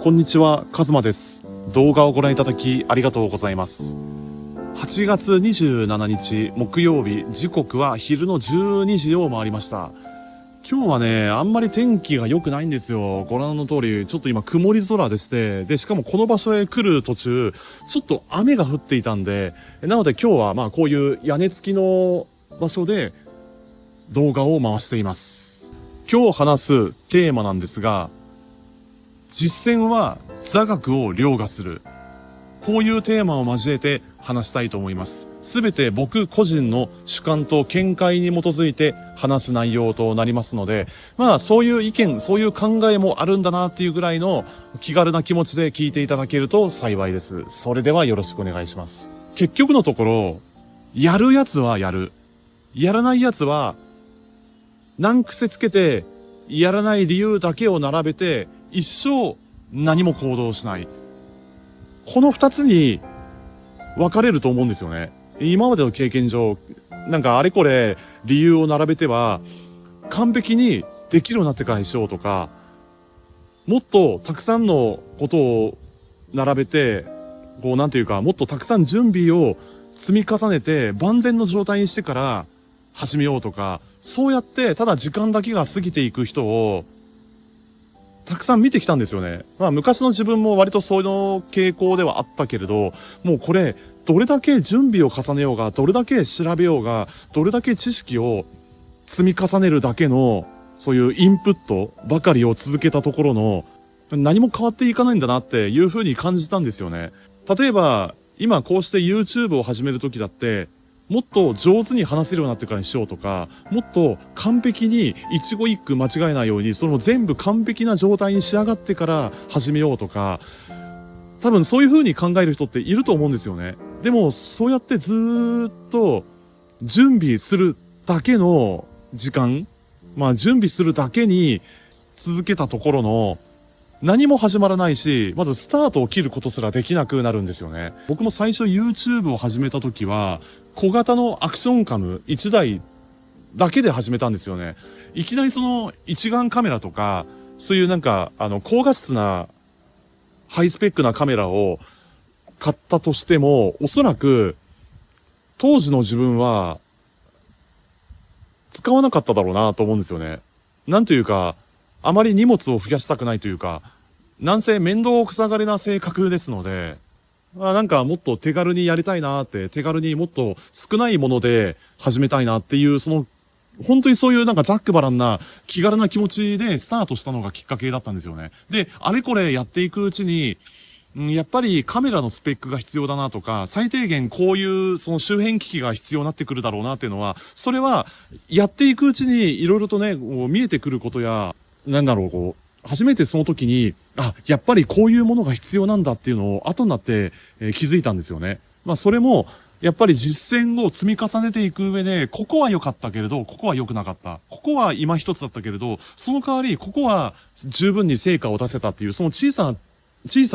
こんにちは、カズマです。動画をご覧いただきありがとうございます。8月27日木曜日、時刻は昼の12時を回りました。今日はね、あんまり天気が良くないんですよ。ご覧の通り、ちょっと今曇り空でして、で、しかもこの場所へ来る途中、ちょっと雨が降っていたんで、なので今日はこういう屋根付きの場所で動画を回しています。今日話すテーマなんですが、実践は座学を凌駕する。こういうテーマを交えて話したいと思います。すべて僕個人の主観と見解に基づいて話す内容となりますので、そういう意見、そういう考えもあるんだなっていうぐらいの気軽な気持ちで聞いていただけると幸いです。それではよろしくお願いします。結局のところ、やるやつはやる。やらないやつは、難癖つけて、やらない理由だけを並べて、一生何も行動しない。この二つに分かれると思うんですよね。今までの経験上、あれこれ理由を並べては、完璧にできるようになってからにしようとか、もっとたくさんのことを並べて、もっとたくさん準備を積み重ねて万全の状態にしてから始めようとか、そうやってただ時間だけが過ぎていく人をたくさん見てきたんですよね。昔の自分も割とそういう傾向ではあったけれど、もうこれ、どれだけ準備を重ねようが、どれだけ調べようが、どれだけ知識を積み重ねるだけの、そういうインプットばかりを続けたところの、何も変わっていかないんだなっていう風に感じたんですよね。例えば、今こうして YouTube を始めるときだって、もっと上手に話せるようになってからにしようとか、もっと完璧に一語一句間違えないように、その全部完璧な状態に仕上がってから始めようとか、多分そういう風に考える人っていると思うんですよね。でも、そうやってずーっと準備するだけの時間、準備するだけに続けたところの、何も始まらないし、まずスタートを切ることすらできなくなるんですよね。僕も最初 YouTube を始めた時は、小型のアクションカム1台だけで始めたんですよね。いきなりその一眼カメラとか、そういう高画質なハイスペックなカメラを買ったとしても、おそらく当時の自分は使わなかっただろうなと思うんですよね。あまり荷物を増やしたくないというか、なんせ面倒くさがりな性格ですので、もっと手軽にやりたいなって、手軽にもっと少ないもので始めたいなっていう、本当にそういうざっくばらんな気軽な気持ちでスタートしたのがきっかけだったんですよね。で、あれこれやっていくうちに、やっぱりカメラのスペックが必要だなとか、最低限こういうその周辺機器が必要になってくるだろうなっていうのは、それはやっていくうちに色々とね、見えてくることや、初めてその時に、やっぱりこういうものが必要なんだっていうのを後になって、気づいたんですよね。それも、やっぱり実践を積み重ねていく上で、ここは良かったけれど、ここは良くなかった。ここは今一つだったけれど、その代わり、ここは十分に成果を出せたっていう、その小さ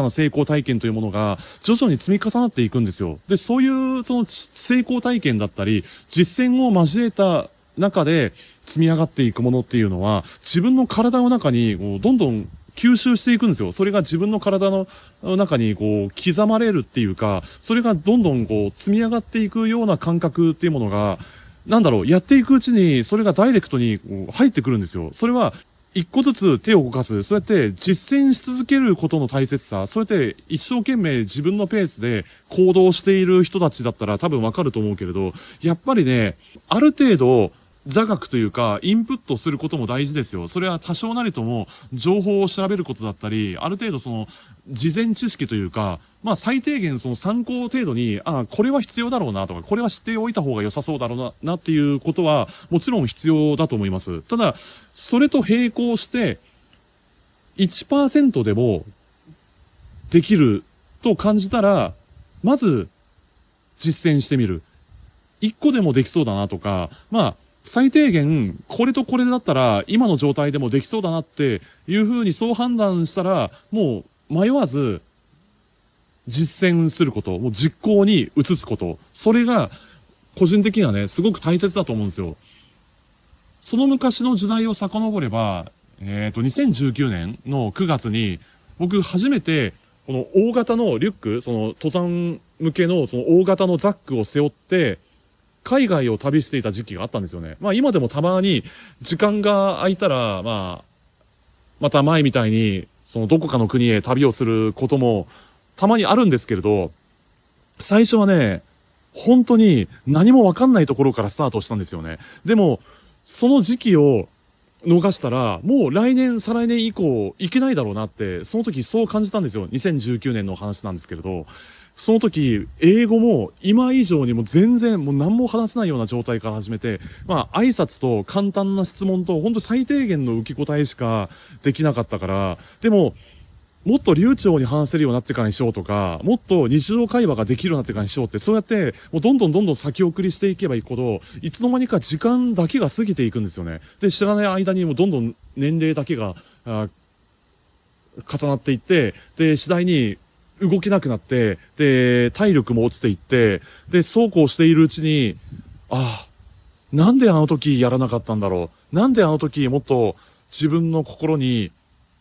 な成功体験というものが徐々に積み重なっていくんですよ。で、そういうその成功体験だったり、実践を交えた中で積み上がっていくものっていうのは、自分の体の中にどんどん吸収していくんですよ。それが自分の体の中に刻まれるっていうか、それがどんどん積み上がっていくような感覚っていうものが、やっていくうちにそれがダイレクトに入ってくるんですよ。それは一個ずつ手を動かす。そうやって実践し続けることの大切さ。そうやって一生懸命自分のペースで行動している人たちだったら多分わかると思うけれど、やっぱりね、ある程度座学というか、インプットすることも大事ですよ。それは多少なりとも情報を調べることだったり、ある程度事前知識というか、最低限参考程度に、これは必要だろうなとか、これは知っておいた方が良さそうだろうなっていうことは、もちろん必要だと思います。ただ、それと並行して、1% でもできると感じたら、まず実践してみる。1個でもできそうだなとか、最低限、これとこれだったら、今の状態でもできそうだなっていう風にそう判断したら、もう迷わず、実践すること、もう実行に移すこと。それが、個人的にはね、すごく大切だと思うんですよ。その昔の時代を遡れば、2019年の9月に、僕初めて、この大型のリュック、その登山向けのその大型のザックを背負って、海外を旅していた時期があったんですよね。まあ今でもたまに時間が空いたら、また前みたいに、そのどこかの国へ旅をすることもたまにあるんですけれど、最初はね、本当に何もわかんないところからスタートしたんですよね。でも、その時期を逃したら、もう来年、再来年以降、いけないだろうなって、その時そう感じたんですよ。2019年の話なんですけれど、その時、英語も今以上にも全然、もう何も話せないような状態から始めて、挨拶と簡単な質問と、本当最低限の受け答えしかできなかったから、でも、もっと流暢に話せるようになってからにしようとか、もっと日常会話ができるようになってからにしようって、そうやって、もうどんどん先送りしていけばいくほど、いつの間にか時間だけが過ぎていくんですよね。で、知らない間にもどんどん年齢だけが、重なっていって、で、次第に動けなくなって、で、体力も落ちていって、で、そうこうしているうちに、なんであの時やらなかったんだろう。なんであの時もっと自分の心に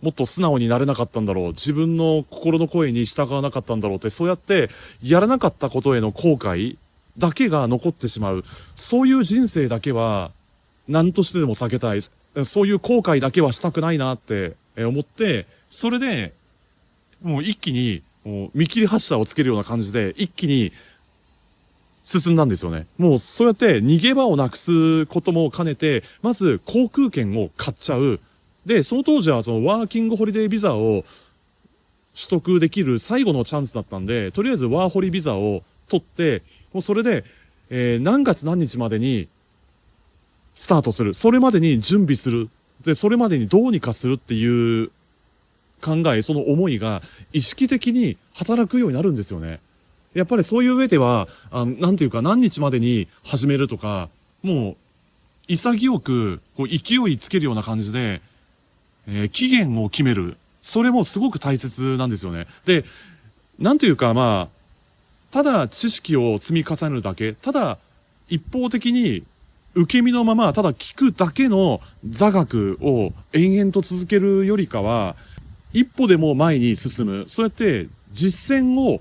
もっと素直になれなかったんだろう。自分の心の声に従わなかったんだろうって、そうやってやらなかったことへの後悔だけが残ってしまう。そういう人生だけは何としてでも避けたい。そういう後悔だけはしたくないなって思って、それでもう一気にもう見切り発車をつけるような感じで一気に進んだんですよね。もうそうやって逃げ場をなくすことも兼ねて、まず航空券を買っちゃう。で、その当時はそのワーキングホリデービザを取得できる最後のチャンスだったんで、とりあえずワーホリビザを取って、もうそれで、何月何日までにスタートする。それまでに準備する。で、それまでにどうにかするっていう考え、その思いが意識的に働くようになるんですよね。やっぱりそういう上では、なんていうか何日までに始めるとか、もう潔くこう勢いつけるような感じで、期限を決める。それもすごく大切なんですよね。で、なんというかただ知識を積み重ねるだけ、ただ一方的に受け身のまま、ただ聞くだけの座学を延々と続けるよりかは、一歩でも前に進む。そうやって実践を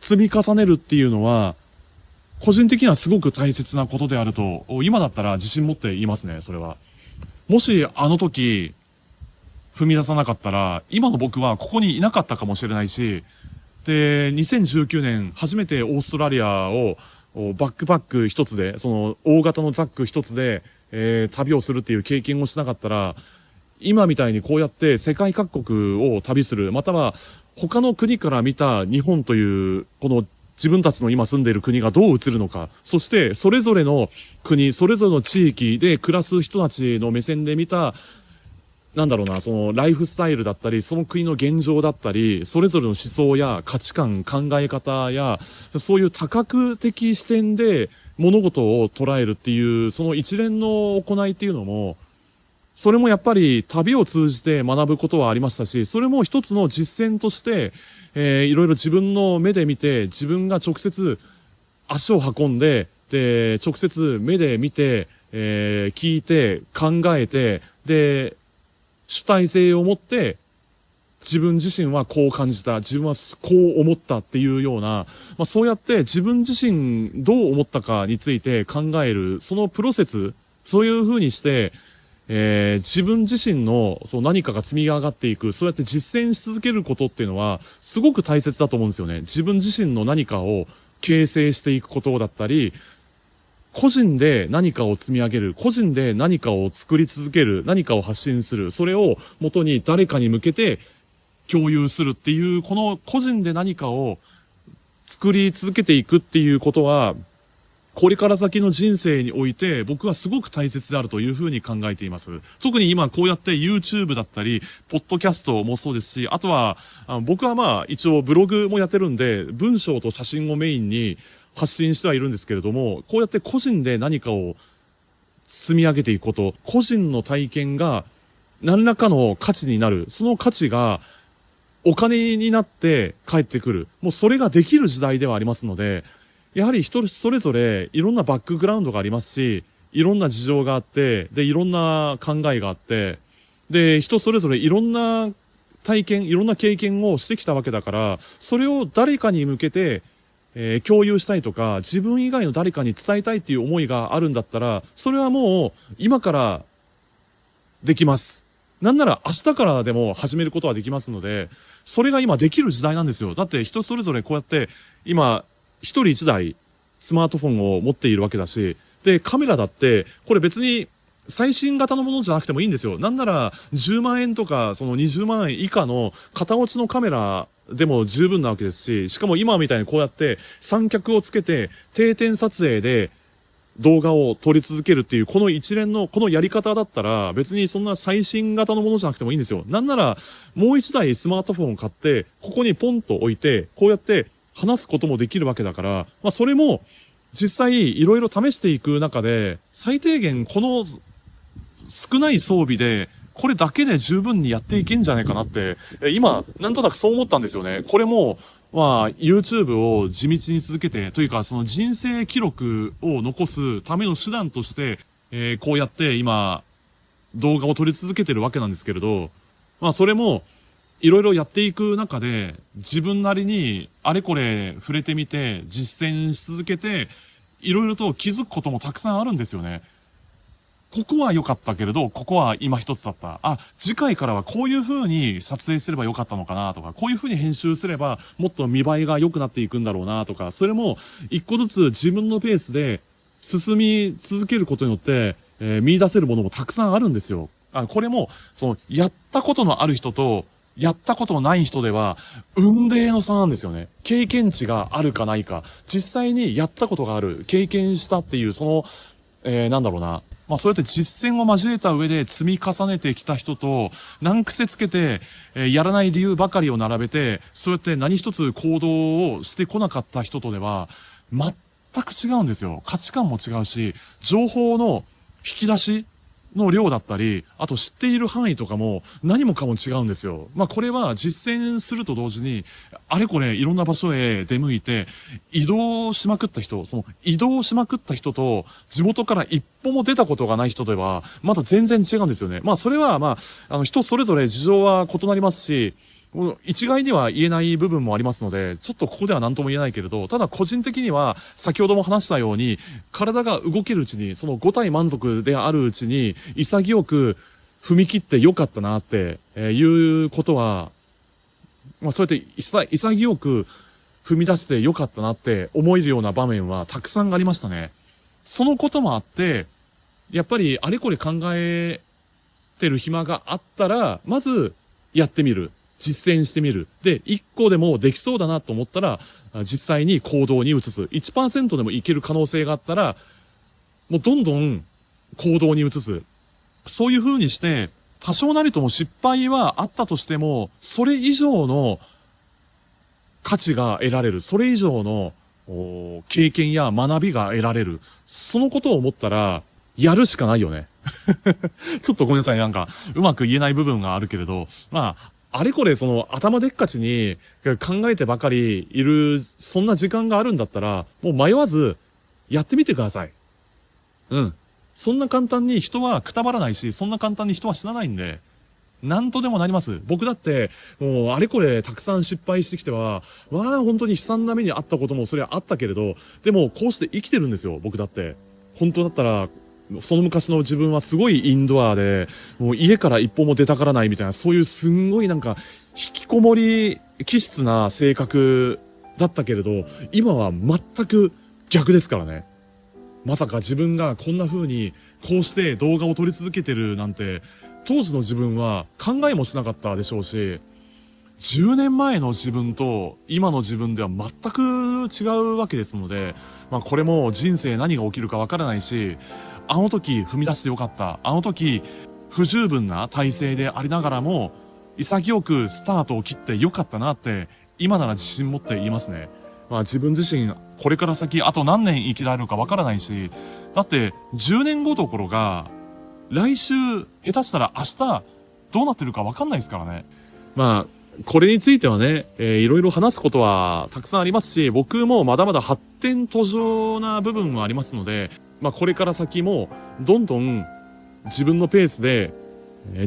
積み重ねるっていうのは、個人的にはすごく大切なことであると、今だったら自信持って言いますね、それは。もしあの時、踏み出さなかったら、今の僕はここにいなかったかもしれないし、で、2019年初めてオーストラリアをバックパック一つで、その大型のザック一つで、旅をするっていう経験をしなかったら、今みたいにこうやって世界各国を旅する、または他の国から見た日本という、この自分たちの今住んでいる国がどう映るのか、そしてそれぞれの国、それぞれの地域で暮らす人たちの目線で見たそのライフスタイルだったり、その国の現状だったり、それぞれの思想や価値観、考え方や、そういう多角的視点で物事を捉えるっていう、その一連の行いっていうのも、それもやっぱり旅を通じて学ぶことはありましたし、それも一つの実践として、いろいろ自分の目で見て、自分が直接足を運んで、で、直接目で見て、聞いて、考えて、で、主体性を持って、自分自身はこう感じた、自分はこう思ったっていうような、そうやって自分自身どう思ったかについて考える、そのプロセス、そういう風にして、自分自身のそう何かが積み上がっていく、そうやって実践し続けることっていうのは、すごく大切だと思うんですよね。自分自身の何かを形成していくことだったり、個人で何かを積み上げる、個人で何かを作り続ける、何かを発信する、それを元に誰かに向けて共有するっていう、この個人で何かを作り続けていくっていうことは、これから先の人生において僕はすごく大切であるというふうに考えています。特に今こうやって YouTube だったり、ポッドキャストもそうですし、あとは、僕は一応ブログもやってるんで、文章と写真をメインに発信してはいるんですけれども、こうやって個人で何かを積み上げていくこと、個人の体験が何らかの価値になる、その価値がお金になって返ってくる。もうそれができる時代ではありますので、やはり人それぞれいろんなバックグラウンドがありますし、いろんな事情があって、で、いろんな考えがあって、で、人それぞれいろんな体験、いろんな経験をしてきたわけだから、それを誰かに向けて、共有したいとか、自分以外の誰かに伝えたいっていう思いがあるんだったら、それはもう、今からできます。なんなら明日からでも始めることはできますので、それが今できる時代なんですよ。だって人それぞれこうやって、今、一人一台スマートフォンを持っているわけだし、で、カメラだって、これ別に最新型のものじゃなくてもいいんですよ。なんなら10万円とか、その20万円以下の片落ちのカメラでも十分なわけですし、しかも今みたいにこうやって三脚をつけて定点撮影で動画を撮り続けるっていう、この一連のこのやり方だったら、別にそんな最新型のものじゃなくてもいいんですよ。なんなら、もう一台スマートフォンを買って、ここにポンと置いて、こうやって話すこともできるわけだから、まあそれも、実際いろいろ試していく中で、最低限この少ない装備で、これだけで十分にやっていけんじゃないかなって、今、なんとなくそう思ったんですよね。これも、まあ、YouTube を地道に続けて、というか、その人生記録を残すための手段として、こうやって今、動画を撮り続けてるわけなんですけれど、まあ、それも、いろいろやっていく中で、自分なりに、あれこれ触れてみて、実践し続けて、いろいろと気づくこともたくさんあるんですよね。ここは良かったけれど、ここは今一つだった。あ、次回からはこういう風に撮影すれば良かったのかなとか、こういう風に編集すればもっと見栄えが良くなっていくんだろうなとか、それも一個ずつ自分のペースで進み続けることによって、見出せるものもたくさんあるんですよ。これも、やったことのある人と、やったことのない人では、運命の差なんですよね。経験値があるかないか。実際にやったことがある、経験したっていう、なんだろうな。まあそうやって実践を交えた上で積み重ねてきた人と、難癖つけて、やらない理由ばかりを並べて、そうやって何一つ行動をしてこなかった人とでは、全く違うんですよ。価値観も違うし、情報の引き出しの量だったり、あと知っている範囲とかも何もかも違うんですよ。まあこれは実践すると同時に、あれこれいろんな場所へ出向いて、移動しまくった人、移動しまくった人と、地元から一歩も出たことがない人では、また全然違うんですよね。まあそれは人それぞれ事情は異なりますし、一概には言えない部分もありますので、ちょっとここでは何とも言えないけれど、ただ個人的には、先ほども話したように、体が動けるうちに、その5体満足であるうちに、潔く踏み切ってよかったなって、いうことは、まあそうやって潔く踏み出してよかったなって思えるような場面はたくさんありましたね。そのこともあって、やっぱりあれこれ考えてる暇があったら、まずやってみる。実践してみる。で、1個でもできそうだなと思ったら、実際に行動に移す。1% でもいける可能性があったら、もうどんどん行動に移す。そういう風にして、多少なりとも失敗はあったとしても、それ以上の価値が得られる。それ以上の経験や学びが得られる。そのことを思ったら、やるしかないよね。ちょっとごめんなさい。なんか、うまく言えない部分があるけれど、まあ、あれこれ頭でっかちに考えてばかりいる、そんな時間があるんだったら、もう迷わずやってみてください。うん。そんな簡単に人はくたばらないし、そんな簡単に人は死なないんで、なんとでもなります。僕だって、もうあれこれたくさん失敗してきては、本当に悲惨な目にあったこともそれはあったけれど、でもこうして生きてるんですよ、僕だって。本当だったら、その昔の自分はすごいインドアで、もう家から一歩も出たがらないみたいな、そういうすんごいなんか、引きこもり気質な性格だったけれど、今は全く逆ですからね。まさか自分がこんな風に、こうして動画を撮り続けてるなんて、当時の自分は考えもしなかったでしょうし、10年前の自分と今の自分では全く違うわけですので、まあこれも人生何が起きるかわからないし、あの時踏み出してよかった。あの時不十分な体制でありながらも、潔くスタートを切ってよかったなって、今なら自信持って言いますね。まあ自分自身、これから先、あと何年生きられるかわからないし、だって10年後どころか、来週、下手したら明日、どうなってるかわかんないですからね。まあ、これについてはね、いろいろ話すことはたくさんありますし、僕もまだまだ発展途上な部分もありますので、まあこれから先も、どんどん自分のペースで、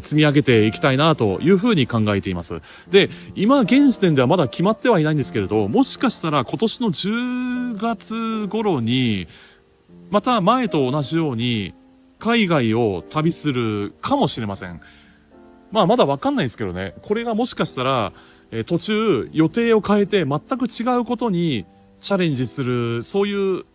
積み上げていきたいなというふうに考えています。で、今現時点ではまだ決まってはいないんですけれど、もしかしたら今年の10月頃に、また前と同じように海外を旅するかもしれません。まあまだわかんないですけどね。これがもしかしたら、途中予定を変えて全く違うことにチャレンジする、そういう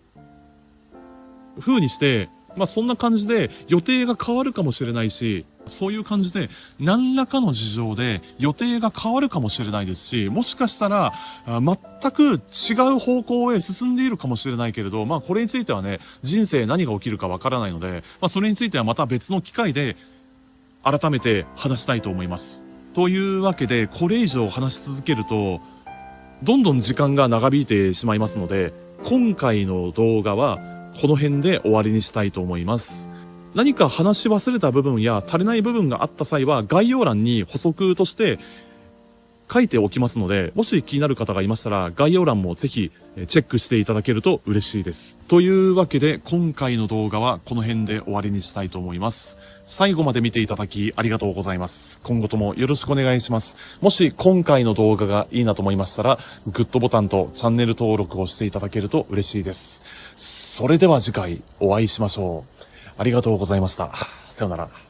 風にして、まあそんな感じで予定が変わるかもしれないし、そういう感じで何らかの事情で予定が変わるかもしれないですし、もしかしたら全く違う方向へ進んでいるかもしれないけれど、まあこれについてはね、人生何が起きるかわからないので、まあそれについてはまた別の機会で改めて話したいと思います。というわけで、これ以上話し続けると、どんどん時間が長引いてしまいますので、今回の動画はこの辺で終わりにしたいと思います。何か話し忘れた部分や足りない部分があった際は概要欄に補足として書いておきますので、もし気になる方がいましたら概要欄もぜひチェックしていただけると嬉しいです。というわけで今回の動画はこの辺で終わりにしたいと思います。最後まで見ていただきありがとうございます。今後ともよろしくお願いします。もし今回の動画がいいなと思いましたら、グッドボタンとチャンネル登録をしていただけると嬉しいです。それでは次回お会いしましょう。ありがとうございました。さようなら。